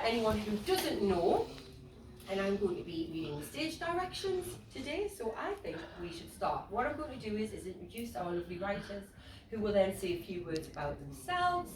anyone who doesn't know, and I'm going to be reading the stage directions today, so I think we should start. What I'm going to do is introduce our lovely writers, who will then say a few words about themselves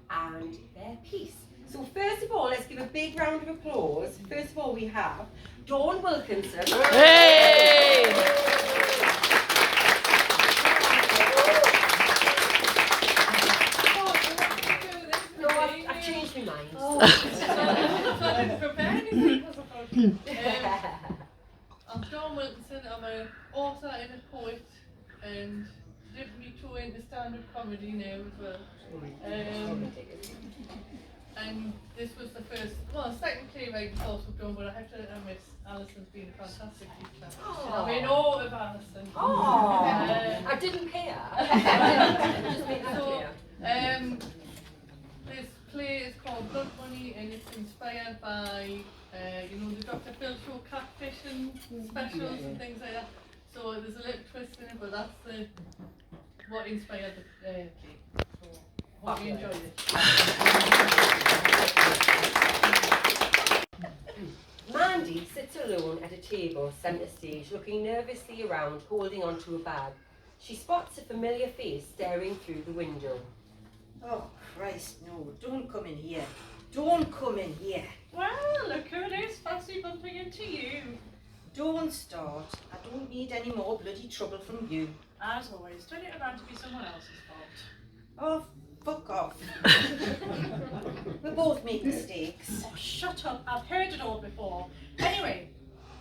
and their piece. So first of all, let's give a big round of applause. First of all, we have Dawn Wilkinson. Hey! No, I've changed my mind. I'm Dawn Wilkinson. I'm an author and a poet, and dipped me toe into stand-up comedy now as well. And this was the first, second playwriting course we've done, but I have to admit, Alison's been a fantastic teacher. I'm in awe of Alison. I didn't pay her. Just make that clear. This play is called Blood Money, and it's inspired by, the Dr. Phil show catfishing specials and things like that. So there's a little twist in it, but that's what inspired the play. So hope you enjoyed it. Mandy sits alone at a table centre stage, looking nervously around, holding onto a bag. She spots a familiar face staring through the window. Oh, Christ, no, don't come in here. Don't come in here. Well, look who it is, fancy bumping into you. Don't start. I don't need any more bloody trouble from you. As always, turn it around to be someone else's fault. Oh, fuck off. We both make mistakes. Oh, shut up, I've heard it all before. Anyway,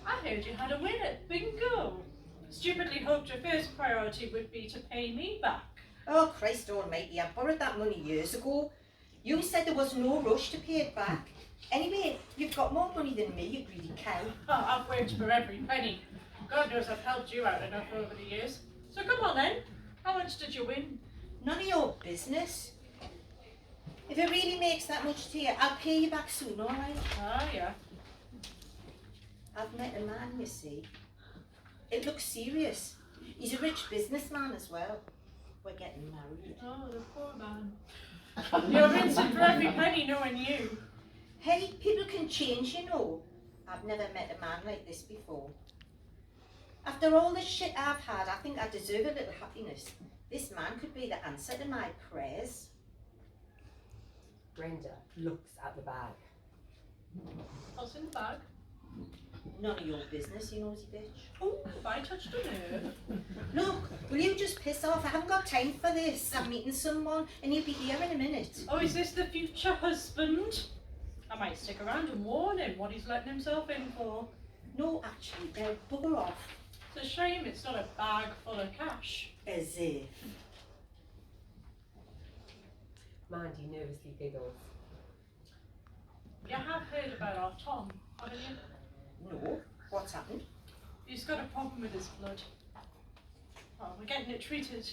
I heard you had a win at bingo. Stupidly hoped your first priority would be to pay me back. Oh, Christ almighty, I borrowed that money years ago. You said there was no rush to pay it back. Anyway, you've got more money than me, you greedy cow. Oh, I've worked for every penny. God knows I've helped you out enough over the years. So come on then, how much did you win? None of your business. If it really makes that much to you, I'll pay you back soon, alright? Ah, yeah. I've met a man, you see. It looks serious. He's a rich businessman as well. We're getting married. Oh, the poor man. You're rinsing for every penny knowing you. Hey, people can change, you know. I've never met a man like this before. After all the shit I've had, I think I deserve a little happiness. This man could be the answer to my prayers. Brenda looks at the bag. What's in the bag? None of your business, you nosy bitch. Oh, have I touched a nerve? Look, will you just piss off? I haven't got time for this. I'm meeting someone and he'll be here in a minute. Oh, is this the future husband? I might stick around and warn him what he's letting himself in for. No, actually, they'll bugger off. It's a shame it's not a bag full of cash. As if. Mandy nervously giggles. You have heard about our Tom, haven't you? No, what's happened? He's got a problem with his blood. Well, we're getting it treated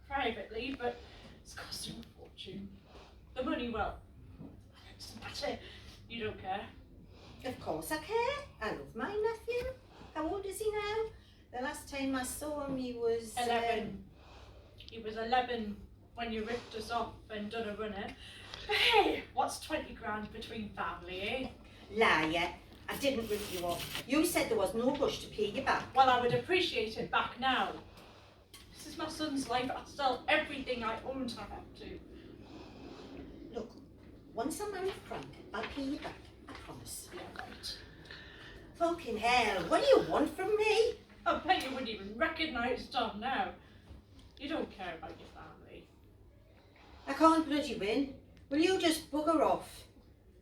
privately, but it's costing a fortune. The money, well, it doesn't matter. You don't care. Of course I care. I love my nephew. How old is he now? The last time I saw him, he was 11. He was 11 when you ripped us off and done a runner. But hey, what's 20 grand between family, eh? Liar. I didn't rip you off. You said there was no rush to pay you back. Well, I would appreciate it back now. This is my son's life. I'll sell everything I own to have to. Look, once I'm married Frank, I'll pay you back. I promise. Yeah, right. Fucking hell, what do you want from me? I bet you wouldn't even recognise Tom now. You don't care about your family. I can't bloody win. Will you just bugger off?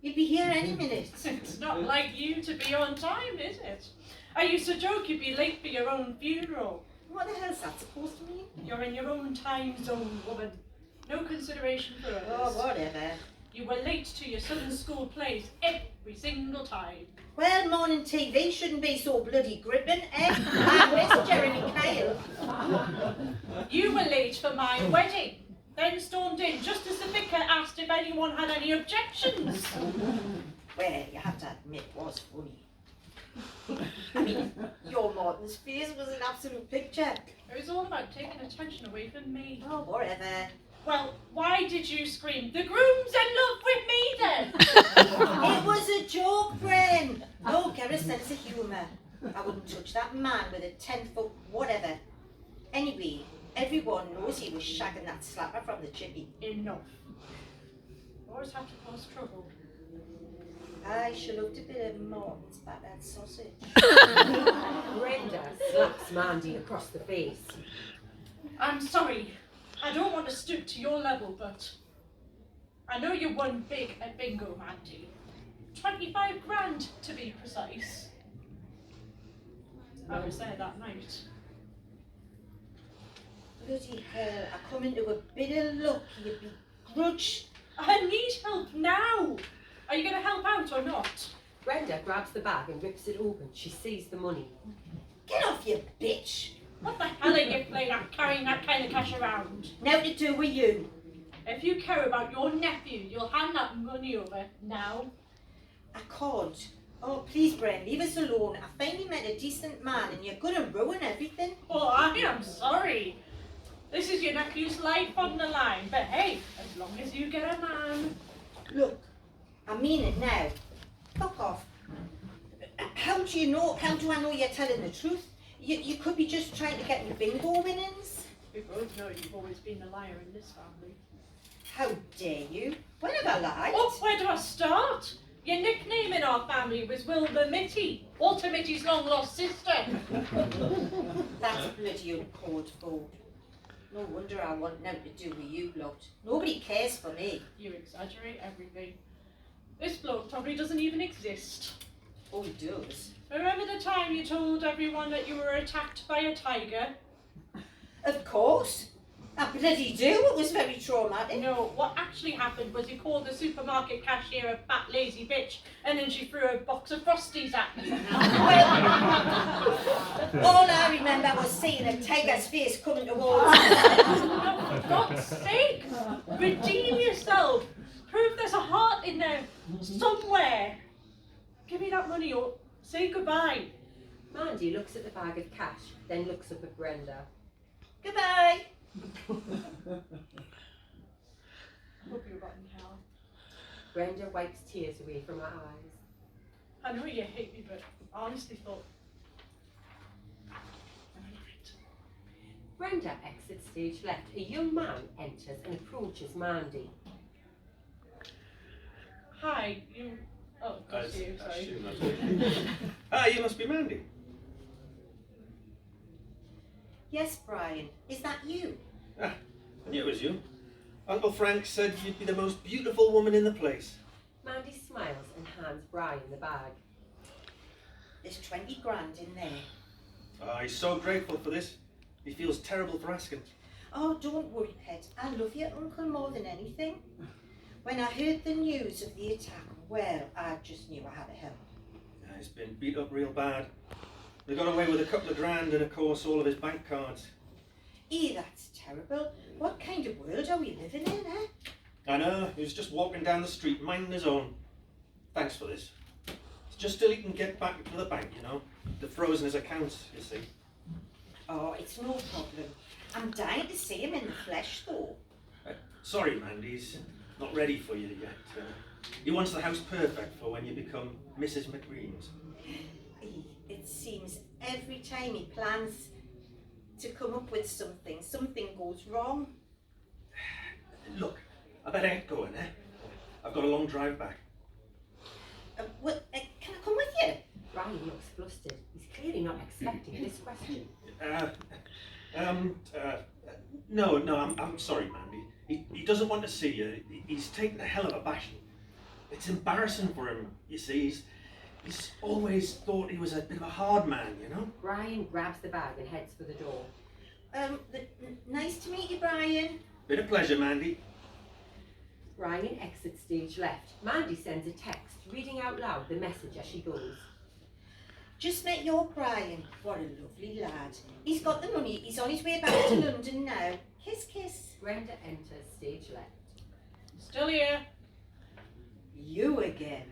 You'll be here any minute. It's not like you to be on time, is it? I used to joke you'd be late for your own funeral. What the hell's that supposed to mean? You're in your own time zone, woman. No consideration for others. Oh, whatever. You were late to your son's school plays every single time. Well, morning TV shouldn't be so bloody gripping, eh? I miss Jeremy Kyle. You were late for my wedding, then stormed in just as the vicar asked if anyone had any objections. Well, you have to admit it was funny. I mean, your Martin's face was an absolute picture. It was all about taking attention away from me. Oh, whatever. Well, why did you scream, "The groom's in love with me," then? It was a joke, Bren. No, get a sense of humour. I wouldn't touch that man with a 10-foot whatever. Anyway, everyone knows he was shagging that slapper from the chippy. Enough. Always have to cause trouble. I should loved a bit of Morton's battered sausage. Brenda slaps Mandy across the face. I'm sorry. I don't want to stoop to your level, but I know you won big at bingo, Mandy. 25 grand to be precise. I was there that night. Bloody hell, I come into a bit of luck, you begrudge. I need help now. Are you going to help out or not? Brenda grabs the bag and rips it open. She sees the money. Get off, you bitch. What the hell are you playing at carrying that kind of cash around? Now to do with you. If you care about your nephew, you'll hand that money over now. I can't. Oh, please, Bren, leave us alone. I finally met a decent man and you're going to ruin everything. Oh, I am sorry. This is your nephew's life on the line. But hey, as long as you get a man. Look, I mean it now. Fuck off. How do I know you're telling the truth? You could be just trying to get me bingo winnings. We both know you've always been a liar in this family. How dare you? When have I lied? Oh, where do I start? Your nickname in our family was Wilbur Mitty, Walter Mitty's long-lost sister. That's bloody uncalled for. No wonder I want nothing to do with you lot. Nobody cares for me. You exaggerate everything. This bloke probably doesn't even exist. Oh, he does. Remember the time you told everyone that you were attacked by a tiger? Of course. I bloody do. It was very traumatic. No, what actually happened was he called the supermarket cashier a fat lazy bitch and then she threw a box of Frosties at me. All I remember was seeing a tiger's face coming towards me. No, for God's sake, redeem yourself. Prove there's a heart in there somewhere. Give me that money or say goodbye. Mandy looks at the bag of cash, then looks up at Brenda. Goodbye. Hope you're rotten hell. Brenda wipes tears away from her eyes. I know you hate me, but I honestly thought. I'm right. Brenda exits stage left. A young man enters and approaches Mandy. Hi, you. Oh, that's you, sorry. Ah, you must be Mandy. Yes, Brian. Is that you? Ah, I knew it was you. Uncle Frank said you'd be the most beautiful woman in the place. Mandy smiles and hands Brian the bag. There's 20 grand in there. Ah, he's so grateful for this. He feels terrible for asking. Oh, don't worry, pet. I love your uncle more than anything. When I heard the news of the attack, well, I just knew I had to help. Yeah, he's been beat up real bad. They got away with a couple of grand and, of course, all of his bank cards. That's terrible. What kind of world are we living in, eh? I know, he was just walking down the street, minding his own. Thanks for this. It's just till he can get back to the bank, you know. They've frozen his accounts, you see. Oh, it's no problem. I'm dying to see him in the flesh, though. Sorry, Mandy, he's not ready for you yet. He wants the house perfect for when you become Mrs. McGreens. It seems every time he plans to come up with something, something goes wrong. Look, I better get going, eh? I've got a long drive back. Can I come with you? Brian looks flustered. He's clearly not expecting this question. No, I'm sorry, Mandy. He doesn't want to see you. He's taken a hell of a bashing. It's embarrassing for him, you see. He's always thought he was a bit of a hard man, you know? Brian grabs the bag and heads for the door. Nice to meet you, Brian. Bit of pleasure, Mandy. Brian exits stage left. Mandy sends a text, reading out loud the message as she goes. Just met your Brian. What a lovely lad. He's got the money. He's on his way back to London now. Kiss, kiss. Brenda enters stage left. Still here. You again.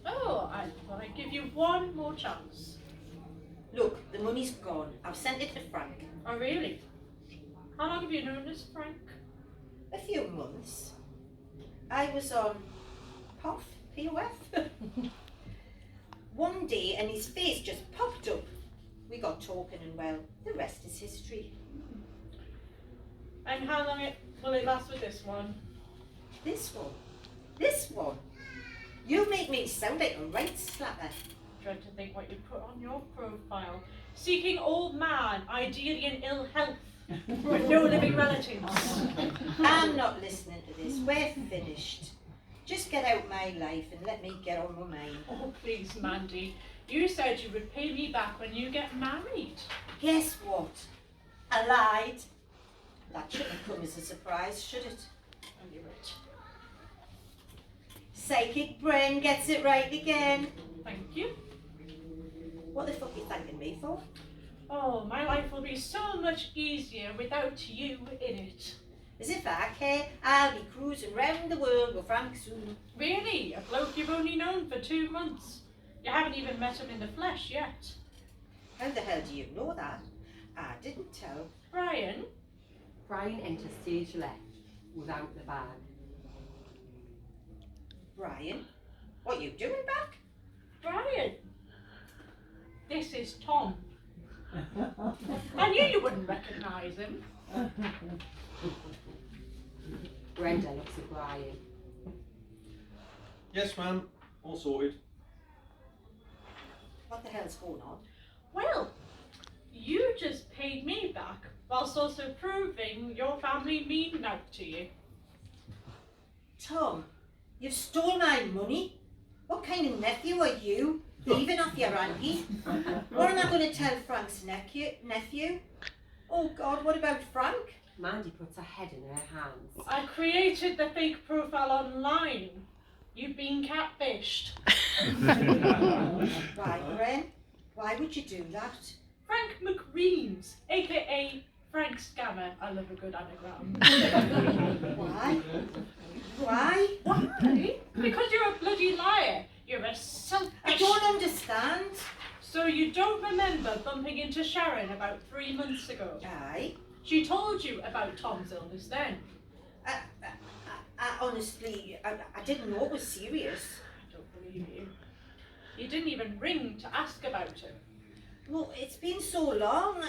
Oh, I thought I'd give you one more chance. Look, the money's gone. I've sent it to Frank. Oh, really? How long have you known this, Frank? A few months. I was on POF. one day and his face just popped up. We got talking and well, the rest is history. And how long will it last with this one? This one. This one. You make me sound like a right slapper. Dread to think what you put on your profile. Seeking old man, ideally in ill health, with no living relatives. I'm not listening to this. We're finished. Just get out my life and let me get on with mine. Oh, please, Mandy. You said you would pay me back when you get married. Guess what? I lied. That shouldn't have come as a surprise, should it? I knew it. Psychic brain gets it right again. Thank you. What the fuck are you thanking me for? Oh, my life will be so much easier without you in it. As if I care. I'll be cruising round the world with Frank soon. Really? A bloke you've only known for 2 months? You haven't even met him in the flesh yet. How the hell do you know that? I didn't tell. Brian? Brian enters stage left without the bag. Brian? What you doing back? Brian? This is Tom. I knew you wouldn't recognise him. Brenda looks at Brian. Yes, ma'am. All sorted. What the hell's going on? Well, you just paid me back, whilst also proving your family mean out to you. Tom, you've stole my money? What kind of nephew are you? Thieving off your auntie? What am I going to tell Frank's nephew? Oh God, what about Frank? Mandy puts her head in her hands. I created the fake profile online. You've been catfished. Why, Bren? Why would you do that? Frank McReams, aka Frank Scammer. I love a good anagram. Why? Why? Why? Because you're a bloody liar. You're a selfish... I don't understand. So you don't remember bumping into Sharon about 3 months ago? Aye. She told you about Tom's illness then. I honestly, I didn't know it was serious. I don't believe you. You didn't even ring to ask about it. Well, it's been so long,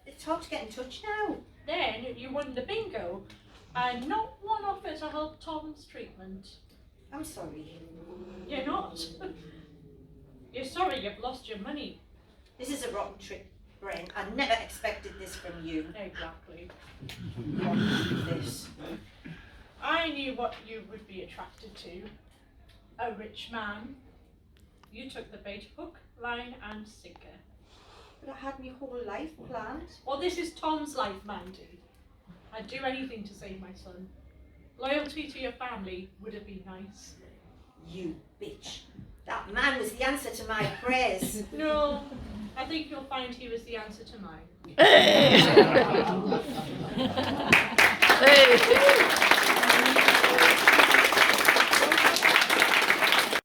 it's hard to get in touch now. Then you won the bingo, and not one offer to help Tom's treatment. I'm sorry. You're not. You're sorry you've lost your money. This is a rotten trick, Bren. I never expected this from you. Exactly. This. I knew what you would be attracted to. A rich man. You took the bait hook, line and sinker. But I had my whole life planned. Well, this is Tom's life, Mandy. I'd do anything to save my son. Loyalty to your family would have been nice. You bitch. That man was the answer to my prayers. No, I think you'll find he was the answer to mine. Hey.